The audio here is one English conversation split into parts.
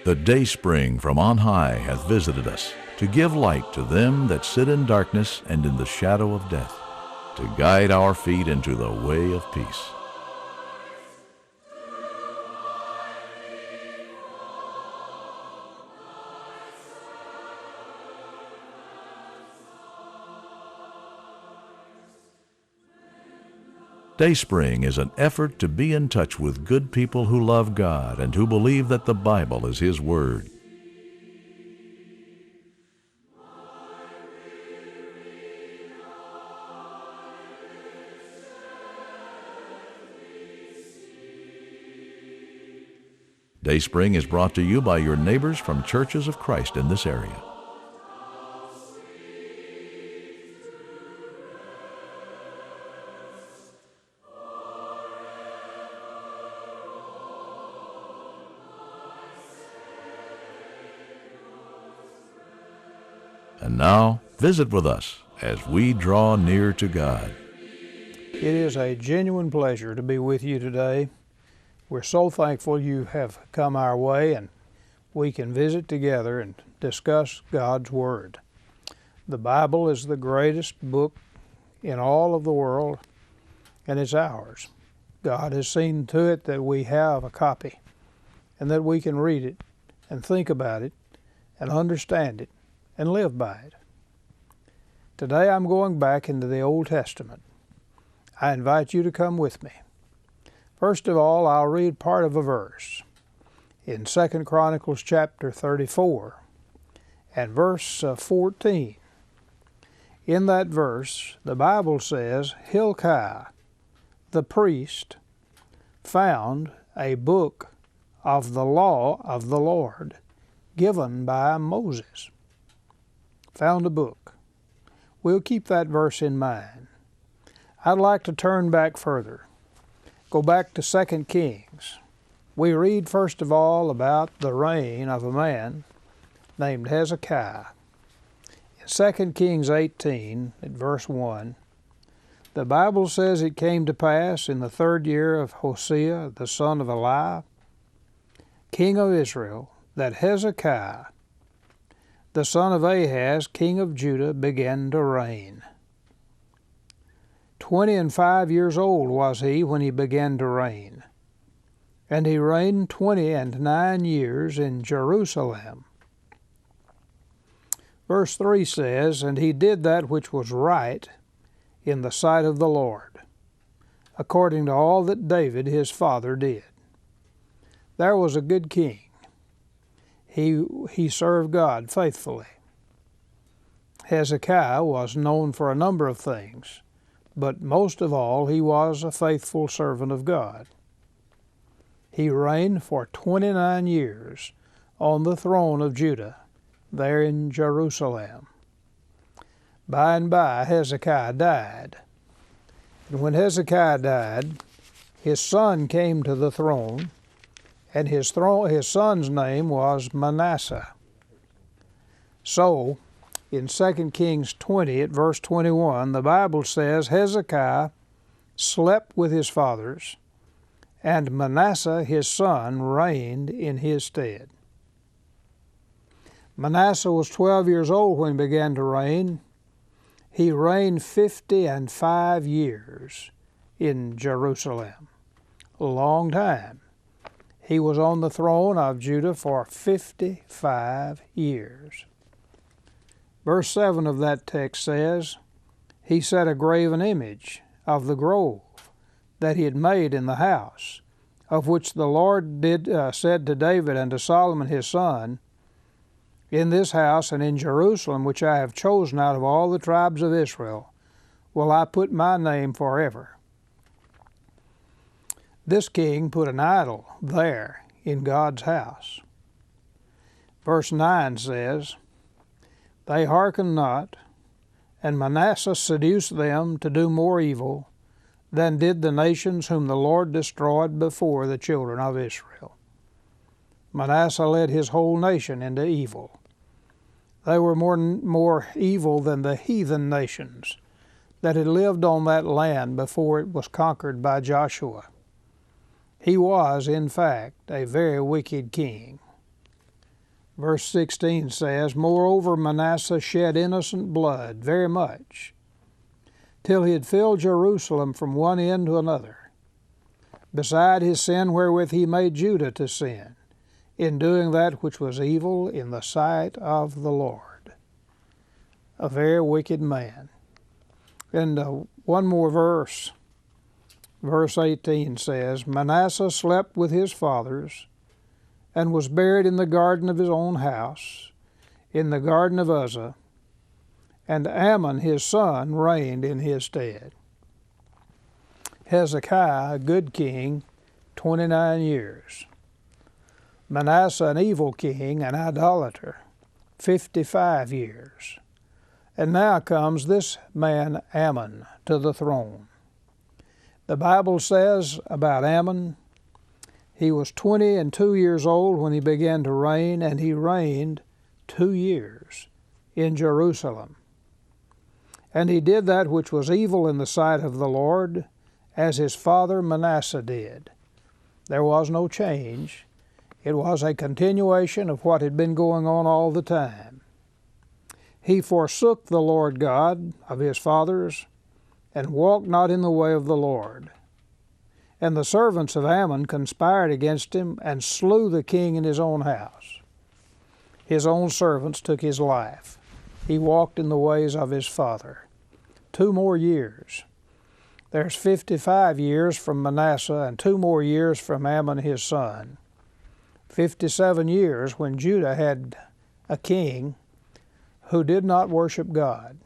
The Dayspring from on high hath visited us, to give light to them that sit in darkness and in the shadow of death, to guide our feet into the way of peace. Dayspring is an effort to be in touch with good people who love God and who believe that the Bible is His Word. Dayspring is brought to you by your neighbors from Churches of Christ in this area. And now, visit with us as we draw near to God. It is a genuine pleasure to be with you today. We're so thankful you have come our way and we can visit together and discuss God's Word. The Bible is the greatest book in all of the world, and it's ours. God has seen to it that we have a copy and that we can read it and think about it and understand it and live by it. Today I'm going back into the Old Testament. I invite you to come with me. First of all, I'll read part of a verse in II Chronicles chapter 34 and verse 14. In that verse, the Bible says, Hilkiah, the priest, found a book of the law of the Lord given by Moses. Found a book. We'll keep that verse in mind. I'd like to turn back further. Go back to 2 Kings. We read first of all about the reign of a man named Hezekiah. In 2 Kings 18, at verse 1, the Bible says it came to pass in the 3rd year of Josiah, the son of Eliah, king of Israel, that Hezekiah, the son of Ahaz, king of Judah, began to reign. 25 years old was he when he began to reign, and he reigned 29 years in Jerusalem. Verse 3 says, And he did that which was right in the sight of the Lord, according to all that David his father did. There was a good king. He served God faithfully. Hezekiah was known for a number of things, but most of all, he was a faithful servant of God. He reigned for 29 years on the throne of Judah, there in Jerusalem. By and by, Hezekiah died. And when Hezekiah died, his son came to the throne, and his son's name was Manasseh. So, in 2 Kings 20, at verse 21, the Bible says, Hezekiah slept with his fathers, and Manasseh his son reigned in his stead. Manasseh was 12 years old when he began to reign. He reigned 55 years in Jerusalem. A long time. He was on the throne of Judah for 55 years. Verse 7 of that text says, He set a graven image of the grove that he had made in the house, of which the Lord said to David and to Solomon his son, In this house and in Jerusalem, which I have chosen out of all the tribes of Israel, will I put my name forever. This king put an idol there in God's house. Verse 9 says, They hearkened not, and Manasseh seduced them to do more evil than did the nations whom the Lord destroyed before the children of Israel. Manasseh led his whole nation into evil. They were more evil than the heathen nations that had lived on that land before it was conquered by Joshua. He was, in fact, a very wicked king. Verse 16 says, Moreover Manasseh shed innocent blood very much, till he had filled Jerusalem from one end to another, beside his sin wherewith he made Judah to sin, in doing that which was evil in the sight of the Lord. A very wicked man. And one more verse. Verse 18 says, Manasseh slept with his fathers, and was buried in the garden of his own house, in the garden of Uzzah, and Ammon his son reigned in his stead. Hezekiah, a good king, 29 years. Manasseh, an evil king, an idolater, 55 years. And now comes this man Ammon to the throne. The Bible says about Ammon, he was 22 years old when he began to reign, and he reigned 2 years in Jerusalem. And he did that which was evil in the sight of the Lord, as his father Manasseh did. There was no change. It was a continuation of what had been going on all the time. He forsook the Lord God of his fathers, and walked not in the way of the Lord. And the servants of Ammon conspired against him, and slew the king in his own house. His own servants took his life. He walked in the ways of his father. 2 more years. There's 55 years from Manasseh, and 2 more years from Ammon his son. 57 years when Judah had a king who did not worship God,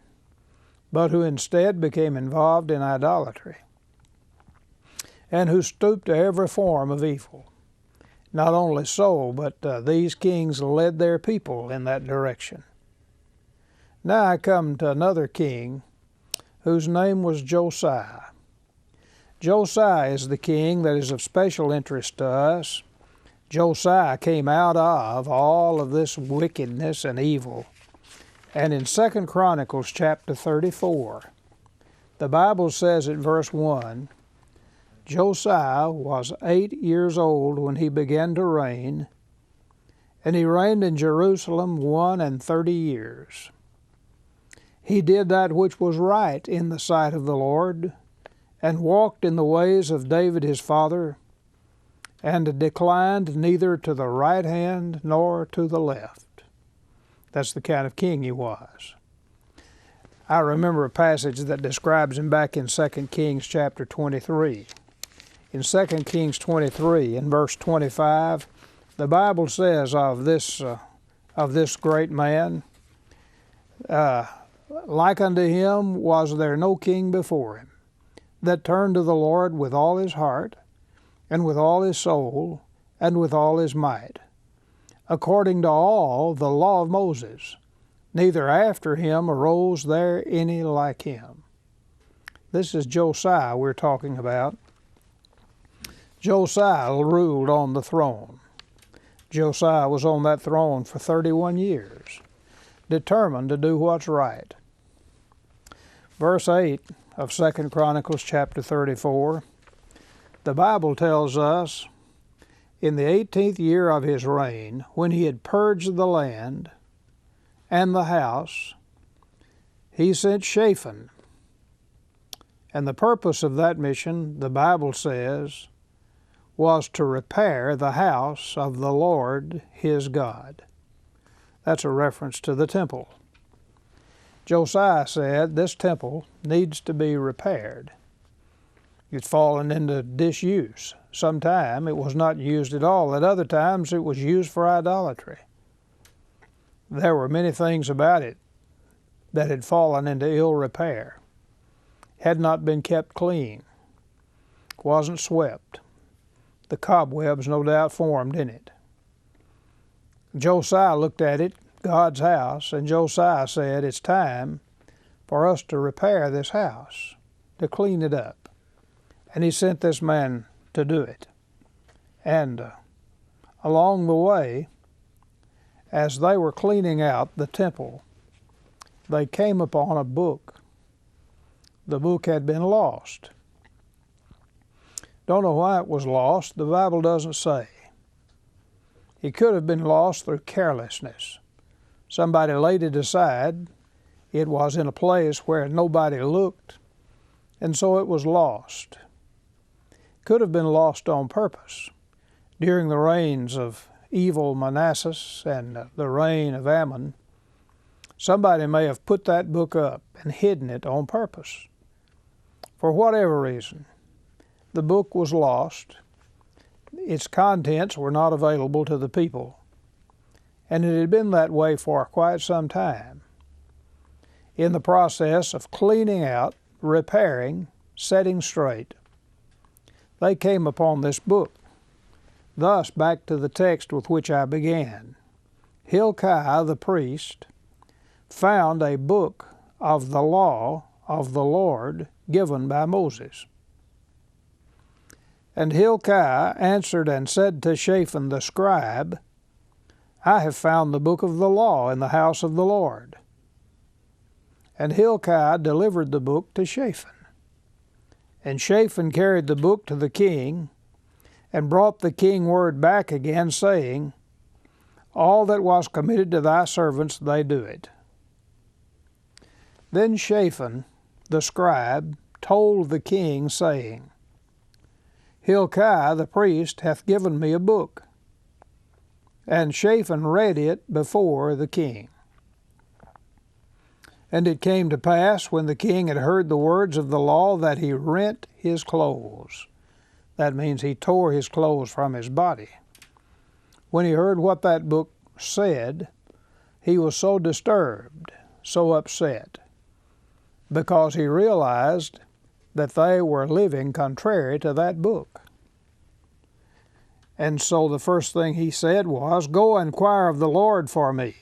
but who instead became involved in idolatry, and who stooped to every form of evil. Not only so, but these kings led their people in that direction. Now I come to another king whose name was Josiah. Josiah is the king that is of special interest to us. Josiah came out of all of this wickedness and evil. And in II Chronicles chapter 34, the Bible says at verse 1, Josiah was 8 years old when he began to reign, and he reigned in Jerusalem 31 years. He did that which was right in the sight of the Lord, and walked in the ways of David his father, and declined neither to the right hand nor to the left. That's the kind of king he was. I remember a passage that describes him back in 2 Kings chapter 23. In 2 Kings 23, in verse 25, the Bible says of this great man, like unto him was there no king before him, that turned to the Lord with all his heart, and with all his soul, and with all his might, according to all the law of Moses. Neither after him arose there any like him. This is Josiah we're talking about. Josiah ruled on the throne. Josiah was on that throne for 31 years, determined to do what's right. Verse 8 of 2 Chronicles chapter 34, the Bible tells us, in the 18th year of his reign, when he had purged the land and the house, he sent Shaphan. And the purpose of that mission, the Bible says, was to repair the house of the Lord his God. That's a reference to the temple. Josiah said this temple needs to be repaired. It's fallen into disuse. Sometime it was not used at all. At other times it was used for idolatry. There were many things about it that had fallen into ill repair, had not been kept clean, wasn't swept. The cobwebs no doubt formed in it. Josiah looked at it, God's house, and Josiah said, it's time for us to repair this house, to clean it up. And he sent this man to do it. And along the way, as they were cleaning out the temple, they came upon a book. The book had been lost. Don't know why it was lost. The Bible doesn't say. It could have been lost through carelessness. Somebody laid it aside. It was in a place where nobody looked, and so it was lost. It could have been lost on purpose. During the reigns of evil Manasseh and the reign of Ammon, somebody may have put that book up and hidden it on purpose. For whatever reason, the book was lost. Its contents were not available to the people, and it had been that way for quite some time. In the process of cleaning out, repairing, setting straight, they came upon this book. Thus, back to the text with which I began. Hilkiah the priest found a book of the law of the Lord given by Moses. And Hilkiah answered and said to Shaphan the scribe, I have found the book of the law in the house of the Lord. And Hilkiah delivered the book to Shaphan. And Shaphan carried the book to the king, and brought the king word back again, saying, All that was committed to thy servants, they do it. Then Shaphan the scribe told the king, saying, Hilkiah the priest hath given me a book. And Shaphan read it before the king. And it came to pass, when the king had heard the words of the law, that he rent his clothes. That means he tore his clothes from his body. When he heard what that book said, he was so disturbed, so upset, because he realized that they were living contrary to that book. And so the first thing he said was, Go inquire of the Lord for me,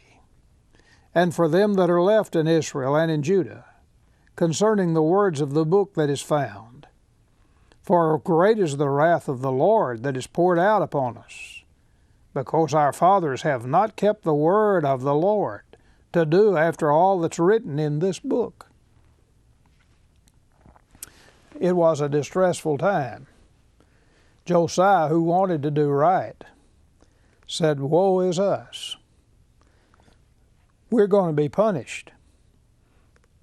and for them that are left in Israel and in Judah, concerning the words of the book that is found. For great is the wrath of the Lord that is poured out upon us, because our fathers have not kept the word of the Lord to do after all that's written in this book. It was a distressful time. Josiah, who wanted to do right, said, Woe is us. We're going to be punished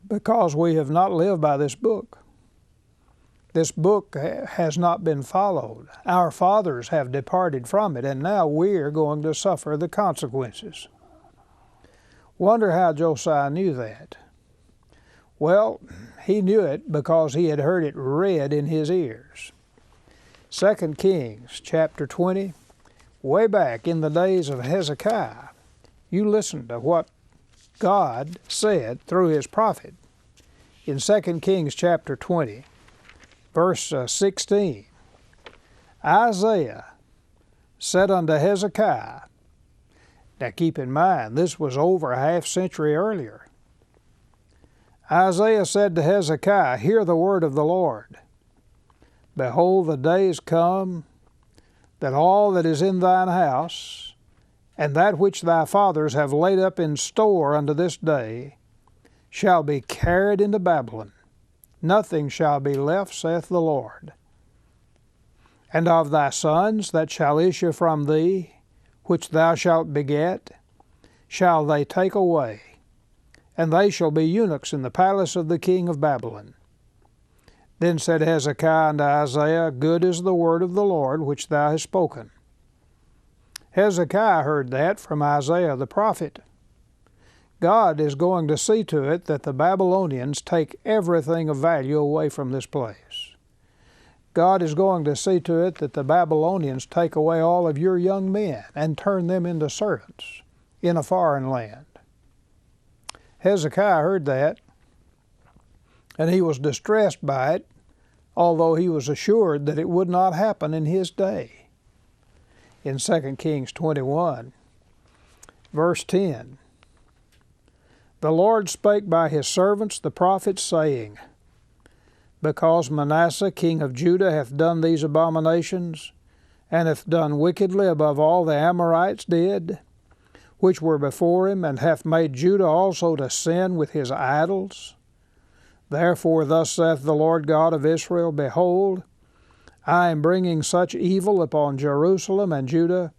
because we have not lived by this book. This book has not been followed. Our fathers have departed from it, and now we're going to suffer the consequences. Wonder how Josiah knew that. Well, he knew it because he had heard it read in his ears. 2 Kings chapter 20, way back in the days of Hezekiah, you listen to what God said through his prophet. In 2 Kings chapter 20, verse 16, Isaiah said unto Hezekiah, now keep in mind, this was over a half century earlier. Isaiah said to Hezekiah, Hear the word of the Lord. Behold, the days come that all that is in thine house, and that which thy fathers have laid up in store unto this day, shall be carried into Babylon. Nothing shall be left, saith the Lord. And of thy sons that shall issue from thee, which thou shalt beget, shall they take away, and they shall be eunuchs in the palace of the king of Babylon. Then said Hezekiah unto Isaiah, Good is the word of the Lord which thou hast spoken. Hezekiah heard that from Isaiah the prophet. God is going to see to it that the Babylonians take everything of value away from this place. God is going to see to it that the Babylonians take away all of your young men and turn them into servants in a foreign land. Hezekiah heard that, and he was distressed by it, although he was assured that it would not happen in his day. In 2 Kings 21, verse 10, The Lord spake by his servants the prophets, saying, Because Manasseh king of Judah hath done these abominations, and hath done wickedly above all the Amorites did, which were before him, and hath made Judah also to sin with his idols. Therefore thus saith the Lord God of Israel, Behold, I am bringing such evil upon Jerusalem and Judah,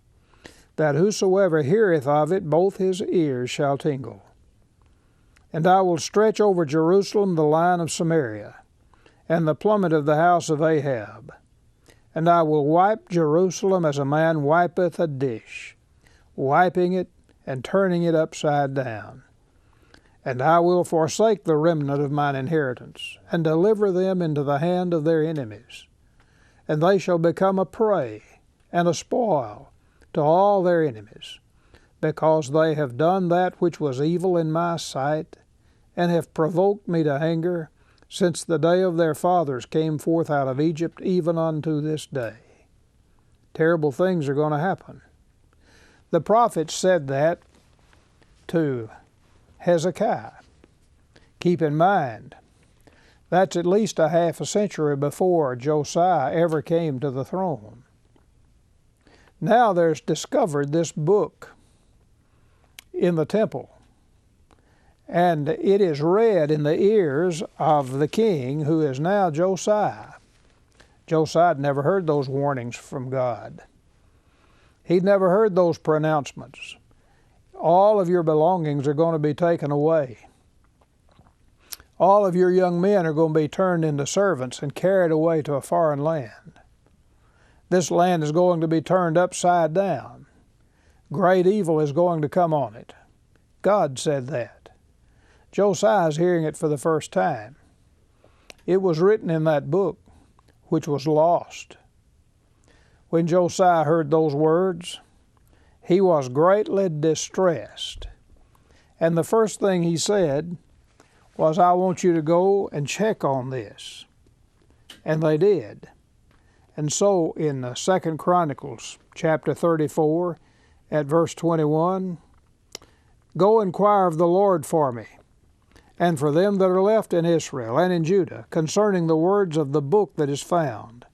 that whosoever heareth of it, both his ears shall tingle. And I will stretch over Jerusalem the line of Samaria, and the plummet of the house of Ahab. And I will wipe Jerusalem as a man wipeth a dish, wiping it and turning it upside down. And I will forsake the remnant of mine inheritance, and deliver them into the hand of their enemies. And they shall become a prey and a spoil to all their enemies, because they have done that which was evil in my sight, and have provoked me to anger, since the day of their fathers came forth out of Egypt, even unto this day. Terrible things are going to happen. The prophet said that to Hezekiah. Keep in mind, that's at least a half a century before Josiah ever came to the throne. Now there's discovered this book in the temple, and it is read in the ears of the king, who is now Josiah. Josiah had never heard those warnings from God. He'd never heard those pronouncements. All of your belongings are going to be taken away. All of your young men are going to be turned into servants and carried away to a foreign land. This land is going to be turned upside down. Great evil is going to come on it. God said that. Josiah is hearing it for the first time. It was written in that book, which was lost. When Josiah heard those words, he was greatly distressed. And the first thing he said was, I want you to go and check on this. And they did. And so in II Chronicles chapter 34 at verse 21, go inquire of the Lord for me, and for them that are left in Israel and in Judah, concerning the words of the book that is found.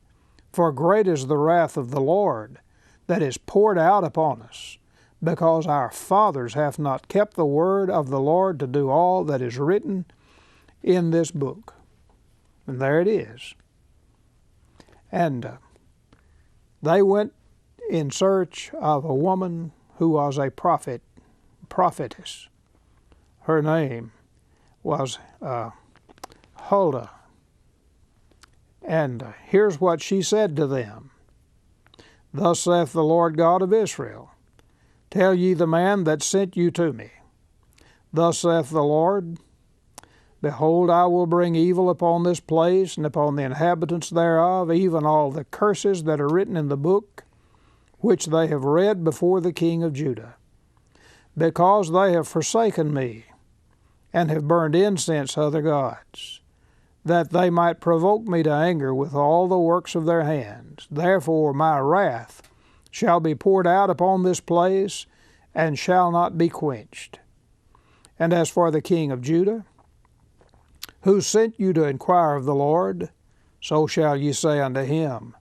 For great is the wrath of the Lord that is poured out upon us, because our fathers have not kept the word of the Lord to do all that is written in this book. And there it is. And they went in search of a woman who was a prophetess. Her name was Huldah. And here's what she said to them. Thus saith the Lord God of Israel, tell ye the man that sent you to me. Thus saith the Lord, behold, I will bring evil upon this place and upon the inhabitants thereof, even all the curses that are written in the book, which they have read before the king of Judah, because they have forsaken me, and have burned incense to other gods, that they might provoke me to anger with all the works of their hands. Therefore my wrath shall be poured out upon this place, and shall not be quenched. And as for the king of Judah, who sent you to inquire of the Lord, so shall ye say unto him,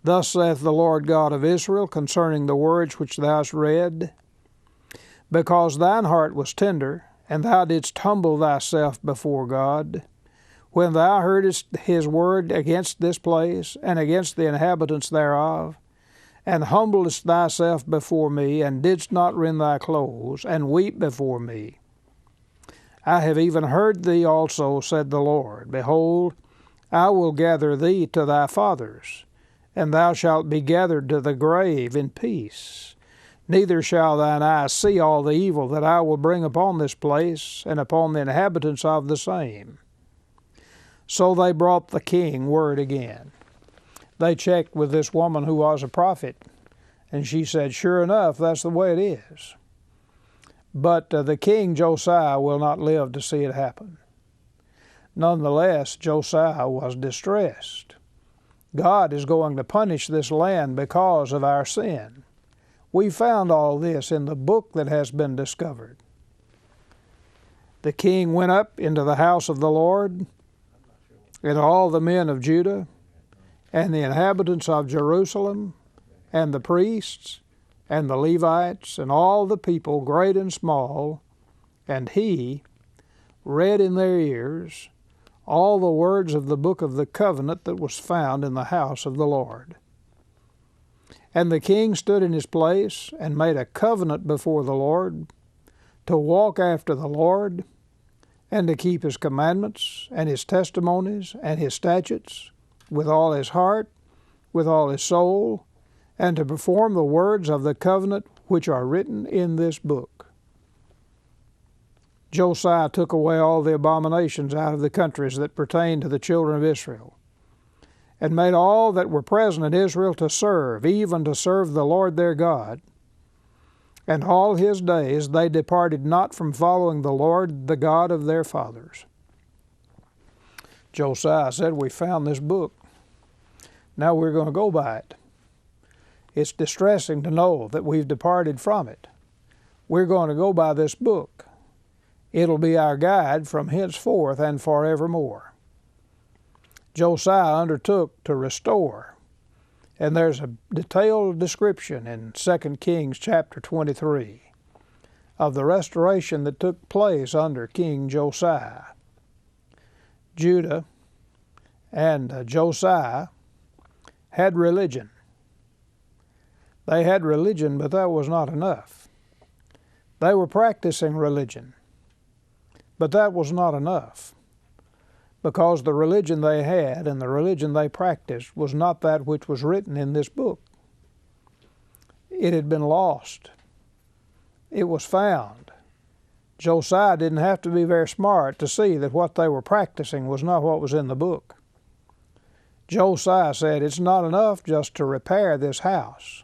thus saith the Lord God of Israel concerning the words which thou hast read, because thine heart was tender, and thou didst humble thyself before God, when thou heardest his word against this place, and against the inhabitants thereof, and humbledst thyself before me, and didst not rend thy clothes, and weep before me. I have even heard thee also, said the Lord. Behold, I will gather thee to thy fathers, and thou shalt be gathered to the grave in peace. Neither shall thine eyes see all the evil that I will bring upon this place, and upon the inhabitants of the same. So they brought the king word again. They checked with this woman who was a prophet, and she said, sure enough, that's the way it is. But the king Josiah will not live to see it happen. Nonetheless, Josiah was distressed. God is going to punish this land because of our sin. We found all this in the book that has been discovered. The king went up into the house of the Lord, and all the men of Judah, and the inhabitants of Jerusalem, and the priests, and the Levites, and all the people, great and small, and he read in their ears all the words of the book of the covenant that was found in the house of the Lord. And the king stood in his place and made a covenant before the Lord, to walk after the Lord, and to keep his commandments, and his testimonies, and his statutes, with all his heart, with all his soul, and to perform the words of the covenant which are written in this book. Josiah took away all the abominations out of the countries that pertained to the children of Israel, and made all that were present in Israel to serve, even to serve the Lord their God. And all his days they departed not from following the Lord, the God of their fathers. Josiah said, we found this book. Now we're going to go by it. It's distressing to know that we've departed from it. We're going to go by this book. It'll be our guide from henceforth and forevermore. Josiah undertook to restore, and there's a detailed description in 2 Kings chapter 23 of the restoration that took place under King Josiah. Judah and Josiah had religion. They had religion, but that was not enough. They were practicing religion, but that was not enough, because the religion they had and the religion they practiced was not that which was written in this book. It had been lost. It was found. Josiah didn't have to be very smart to see that what they were practicing was not what was in the book. Josiah said, it's not enough just to repair this house.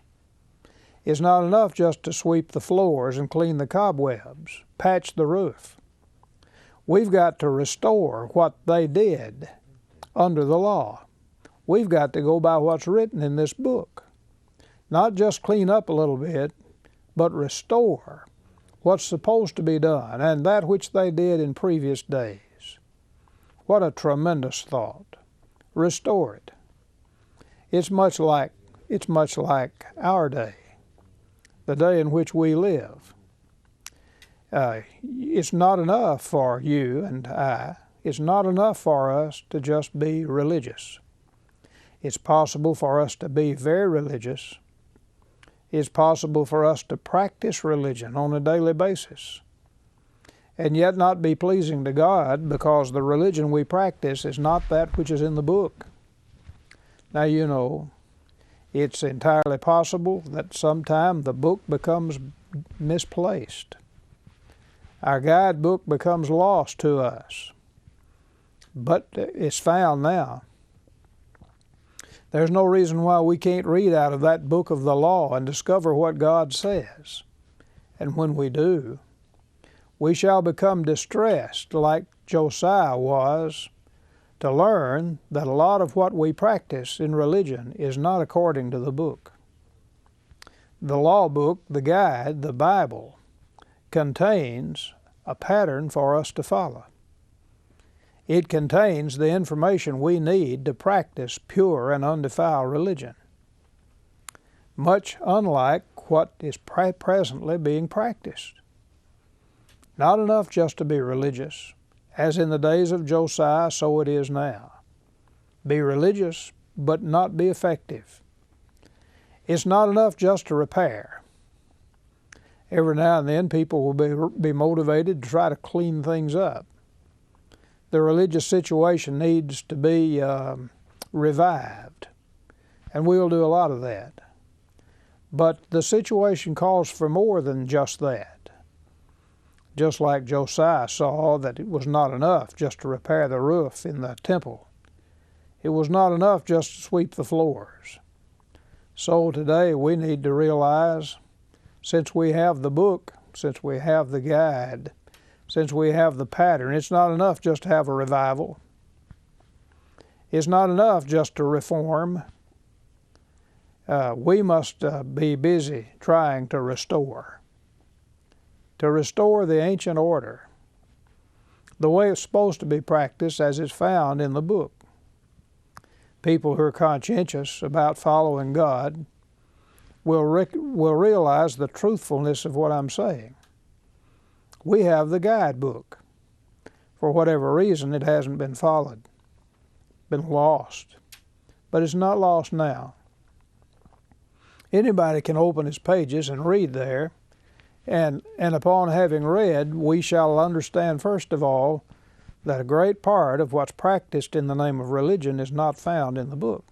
It's not enough just to sweep the floors and clean the cobwebs, patch the roof. We've got to restore what they did under the law. We've got to go by what's written in this book. Not just clean up a little bit, but restore what's supposed to be done, and that which they did in previous days. What a tremendous thought. Restore it. It's much like our day, the day in which we live. It's not enough for you and I. It's not enough for us to just be religious. It's possible for us to be very religious. It's possible for us to practice religion on a daily basis and yet not be pleasing to God, because the religion we practice is not that which is in the book. Now, you know, it's entirely possible that sometime the book becomes misplaced. Our guidebook becomes lost to us, but it's found now. There's no reason why we can't read out of that book of the law and discover what God says. And when we do, we shall become distressed like Josiah was, to learn that a lot of what we practice in religion is not according to the book. The law book, the guide, the Bible, contains a pattern for us to follow. It contains the information we need to practice pure and undefiled religion, much unlike what is presently being practiced. Not enough just to be religious. As in the days of Josiah, so it is now. Be religious, but not be effective. It's not enough just to repair. Every now and then people will be motivated to try to clean things up. The religious situation needs to be revived, and we'll do a lot of that. But the situation calls for more than just that. Just like Josiah saw that it was not enough just to repair the roof in the temple. It was not enough just to sweep the floors. So today we need to realize, since we have the book, since we have the guide, since we have the pattern, it's not enough just to have a revival. It's not enough just to reform. We must be busy trying to restore the ancient order, the way it's supposed to be practiced as it's found in the book. People who are conscientious about following God will realize the truthfulness of what I'm saying. We have the guidebook. For whatever reason, it hasn't been followed, been lost. But it's not lost now. Anybody can open its pages and read there, and upon having read, we shall understand first of all that a great part of what's practiced in the name of religion is not found in the book,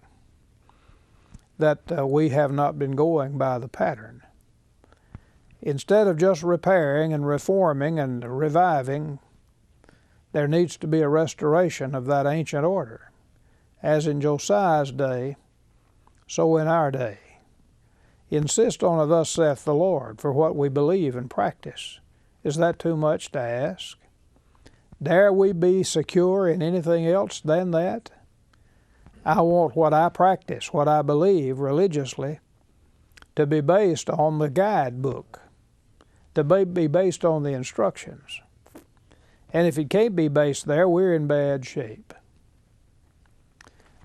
that we have not been going by the pattern. Instead of just repairing and reforming and reviving, there needs to be a restoration of that ancient order. As in Josiah's day, so in our day. Insist on a thus saith the Lord for what we believe and practice. Is that too much to ask? Dare we be secure in anything else than that? I want what I practice, what I believe religiously, to be based on the guidebook, to be based on the instructions. And if it can't be based there, we're in bad shape.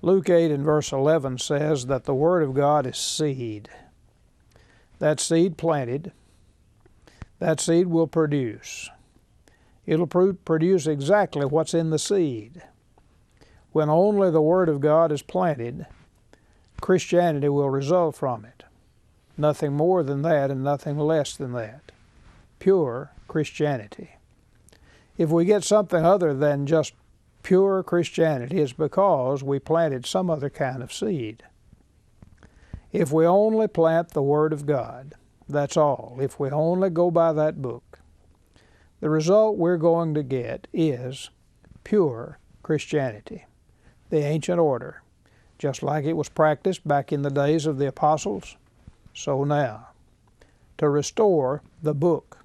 Luke 8 and verse 11 says that the Word of God is seed. That seed planted, that seed will produce. It'll produce exactly what's in the seed. When only the Word of God is planted, Christianity will result from it. Nothing more than that and nothing less than that. Pure Christianity. If we get something other than just pure Christianity, it's because we planted some other kind of seed. If we only plant the Word of God, that's all. If we only go by that book, the result we're going to get is pure Christianity, the ancient order, just like it was practiced back in the days of the apostles, so now. To restore the book,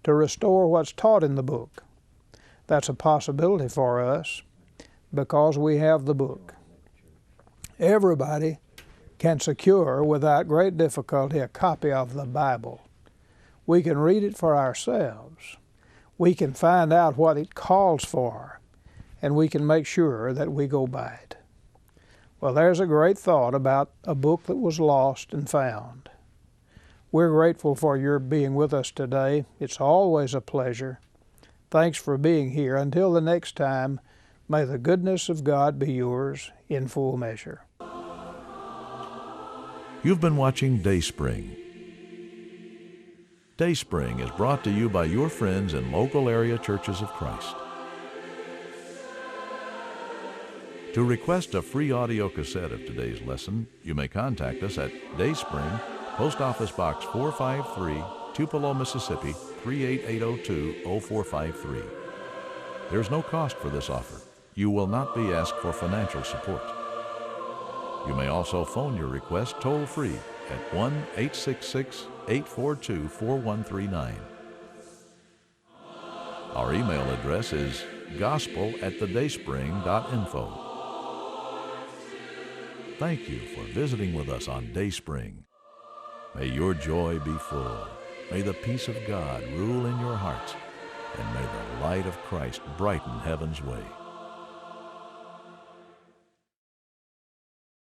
to restore what's taught in the book, that's a possibility for us because we have the book. Everybody can secure without great difficulty a copy of the Bible. We can read it for ourselves. We can find out what it calls for, and we can make sure that we go by it. Well, there's a great thought about a book that was lost and found. We're grateful for your being with us today. It's always a pleasure. Thanks for being here. Until the next time, may the goodness of God be yours in full measure. You've been watching Dayspring. Dayspring is brought to you by your friends in local area churches of Christ. To request a free audio cassette of today's lesson, you may contact us at Dayspring, Post Office Box 453, Tupelo, Mississippi 38802-0453. There's no cost for this offer. You will not be asked for financial support. You may also phone your request toll-free at 1-866-842-4139. Our email address is gospel@thedayspring.info. Thank you for visiting with us on Dayspring. May your joy be full. May the peace of God rule in your hearts, and may the light of Christ brighten heaven's way.